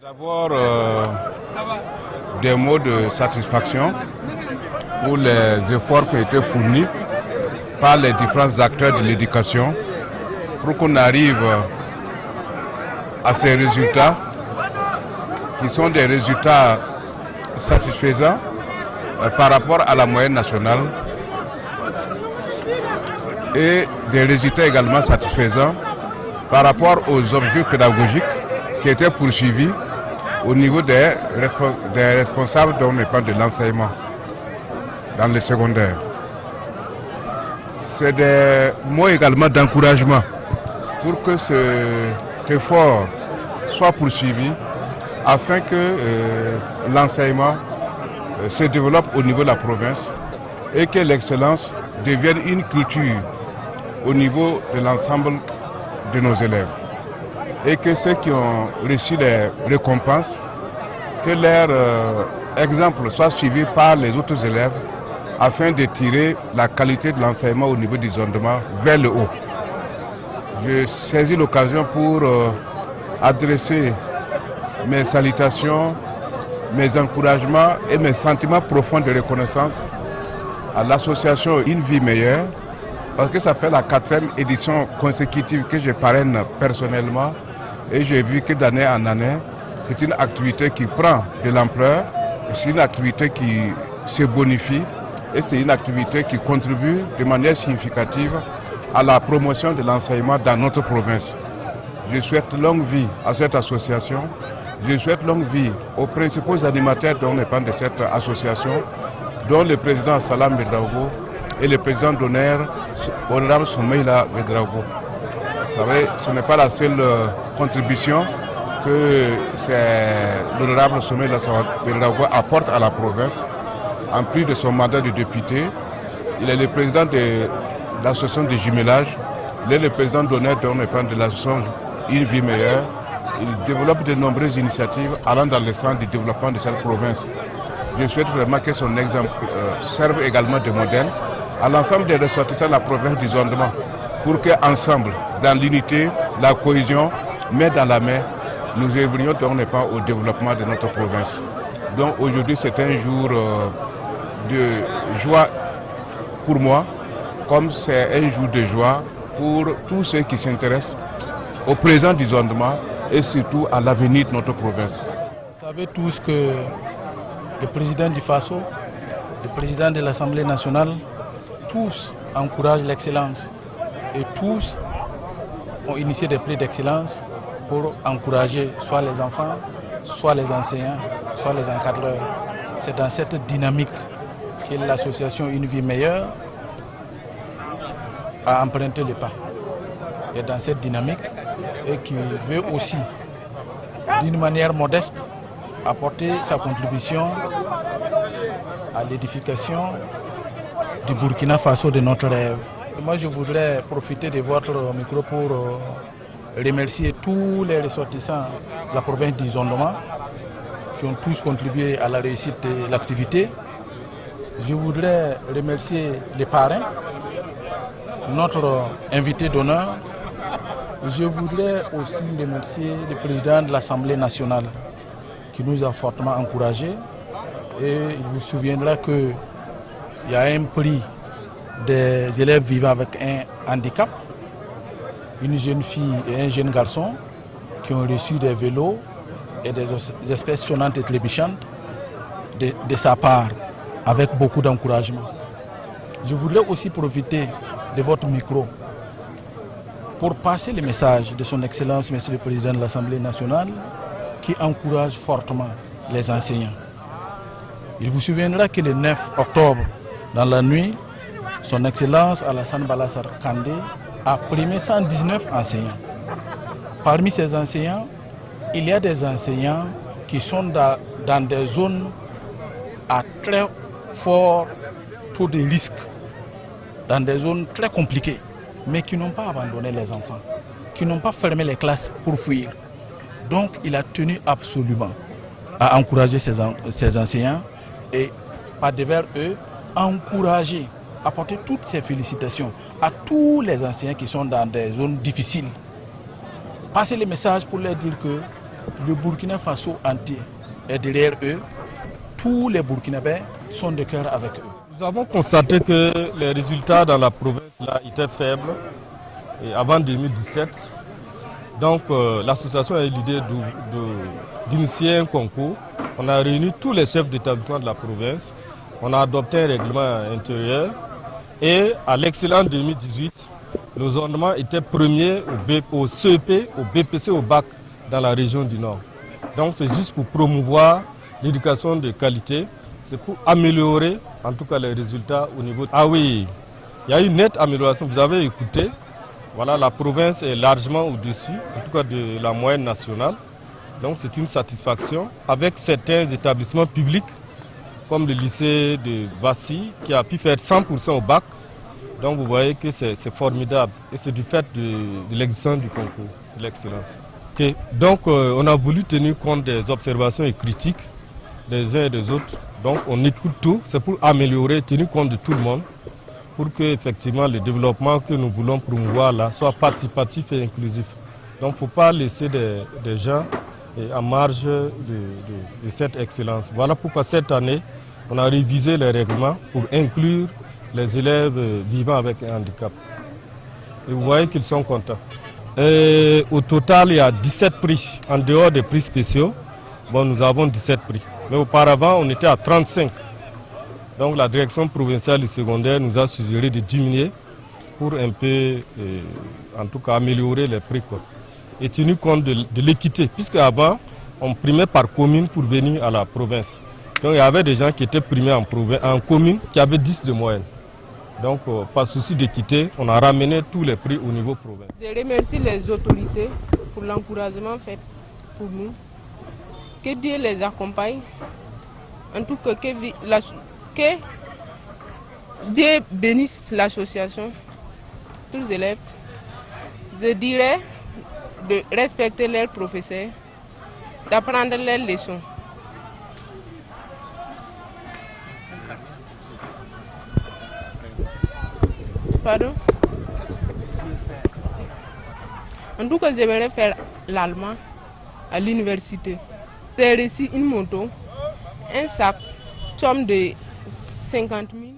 D'abord, des mots de satisfaction pour les efforts qui ont été fournis par les différents acteurs de l'éducation pour qu'on arrive à ces résultats qui sont des résultats satisfaisants par rapport à la moyenne nationale et des résultats également satisfaisants par rapport aux objectifs pédagogiques qui étaient poursuivis au niveau des responsables de l'enseignement dans le secondaire. C'est des mots également d'encouragement pour que cet effort soit poursuivi afin que l'enseignement se développe au niveau de la province et que l'excellence devienne une culture au niveau de l'ensemble de nos élèves. Et que ceux qui ont reçu les récompenses, que leur exemple soit suivi par les autres élèves afin de tirer la qualité de l'enseignement au niveau du zondement vers le haut. Je saisis l'occasion pour adresser mes salutations, mes encouragements et mes sentiments profonds de reconnaissance à l'association Une Vie Meilleure, parce que ça fait la 4e édition consécutive que je parraine personnellement. Et j'ai vu que d'année en année, c'est une activité qui prend de l'ampleur, c'est une activité qui se bonifie et c'est une activité qui contribue de manière significative à la promotion de l'enseignement dans notre province. Je souhaite longue vie à cette association, je souhaite longue vie aux principaux animateurs de cette association, dont le président Salam Bedraogo et le président d'honneur, honorable Soumaïla Bedraogo. Vous savez, ce n'est pas la seule contribution que l'honorable Soumaïla Bedraogo apporte à la province. En plus de son mandat de député, il est le président de l'association de jumelage, il est le président d'honneur de l'association Une Vie Meilleure. Il développe de nombreuses initiatives allant dans le sens du développement de cette province. Je souhaite vraiment que son exemple serve également de modèle à l'ensemble des ressortissants de la province du zondement pour qu'ensemble, dans l'unité, la cohésion, main dans la main, nous œuvrions au développement de notre province. Donc aujourd'hui, c'est un jour de joie pour moi, comme c'est un jour de joie pour tous ceux qui s'intéressent au présent du zondement et surtout à l'avenir de notre province. Vous savez tous que le président du FASO, le président de l'Assemblée nationale, tous encouragent l'excellence et tous ont initié des prix d'excellence pour encourager soit les enfants, soit les enseignants, soit les encadreurs. C'est dans cette dynamique que l'association Une Vie Meilleure a emprunté le pas. Et dans cette dynamique, et qui veut aussi, d'une manière modeste, apporter sa contribution à l'édification du Burkina Faso de notre rêve. Et moi, je voudrais profiter de votre micro pour remercier tous les ressortissants de la province du Zondoma qui ont tous contribué à la réussite de l'activité. Je voudrais remercier les parrains, notre invité d'honneur. Je voudrais aussi remercier le président de l'Assemblée nationale qui nous a fortement encouragés. Et il vous souviendra qu'il y a un prix des élèves vivant avec un handicap, une jeune fille et un jeune garçon qui ont reçu des vélos et des espèces sonnantes et trébuchantes de sa part, avec beaucoup d'encouragement. Je voudrais aussi profiter de votre micro pour passer le message de son Excellence, Monsieur le Président de l'Assemblée nationale, qui encourage fortement les enseignants. Il vous souviendra que le 9 octobre, dans la nuit, son Excellence Alassane Balassar Kandé a primé 119 enseignants. Parmi ces enseignants, il y a des enseignants qui sont dans des zones à très fort taux de risque, dans des zones très compliquées, mais qui n'ont pas abandonné les enfants, qui n'ont pas fermé les classes pour fuir. Donc il a tenu absolument à encourager ces enseignants et, par devers eux, encourager, apporter toutes ces félicitations à tous les enseignants qui sont dans des zones difficiles. Passer le message pour leur dire que le Burkina Faso entier est derrière eux. Tous les Burkinabés sont de cœur avec eux. Nous avons constaté que les résultats dans la province là, étaient faibles avant 2017. Donc l'association a eu l'idée d'initier un concours. On a réuni tous les chefs d'établissement de la province. On a adopté un règlement intérieur. Et à l'excellent 2018, le zondement était premier au CEP, au BPC, au BAC dans la région du Nord. Donc c'est juste pour promouvoir l'éducation de qualité. C'est pour améliorer en tout cas les résultats au niveau... Ah oui, il y a une nette amélioration. Vous avez écouté, voilà, la province est largement au-dessus, en tout cas de la moyenne nationale. Donc c'est une satisfaction avec certains établissements publics comme le lycée de Bassi qui a pu faire 100% au bac. Donc vous voyez que c'est formidable et c'est du fait de l'existence du concours, de l'excellence. Okay. Donc on a voulu tenir compte des observations et critiques des uns et des autres. Donc on écoute tout, c'est pour améliorer, tenir compte de tout le monde, pour que effectivement le développement que nous voulons promouvoir là soit participatif et inclusif. Donc il ne faut pas laisser des gens en marge de cette excellence. Voilà pourquoi cette année, on a révisé les règlements pour inclure les élèves vivant avec un handicap. Et vous voyez qu'ils sont contents. Et au total, il y a 17 prix. En dehors des prix spéciaux, bon, nous avons 17 prix. Mais auparavant, on était à 35. Donc la direction provinciale du secondaire nous a suggéré de diminuer pour un peu, en tout cas, améliorer les prix, quoi. Et tenu compte de l'équité, puisque avant, on primait par commune pour venir à la province. Donc il y avait des gens qui étaient primés en commune qui avaient 10 de moyenne. Donc par souci d'équité, on a ramené tous les prix au niveau province. Je remercie les autorités pour l'encouragement fait pour nous. Que Dieu les accompagne. En tout cas, que Dieu bénisse l'association, tous les élèves. Je dirais de respecter leurs professeurs, d'apprendre leurs leçons. Pardon? En tout cas, j'aimerais faire l'allemand à l'université. J'ai reçu une moto, un sac, somme de 50 000.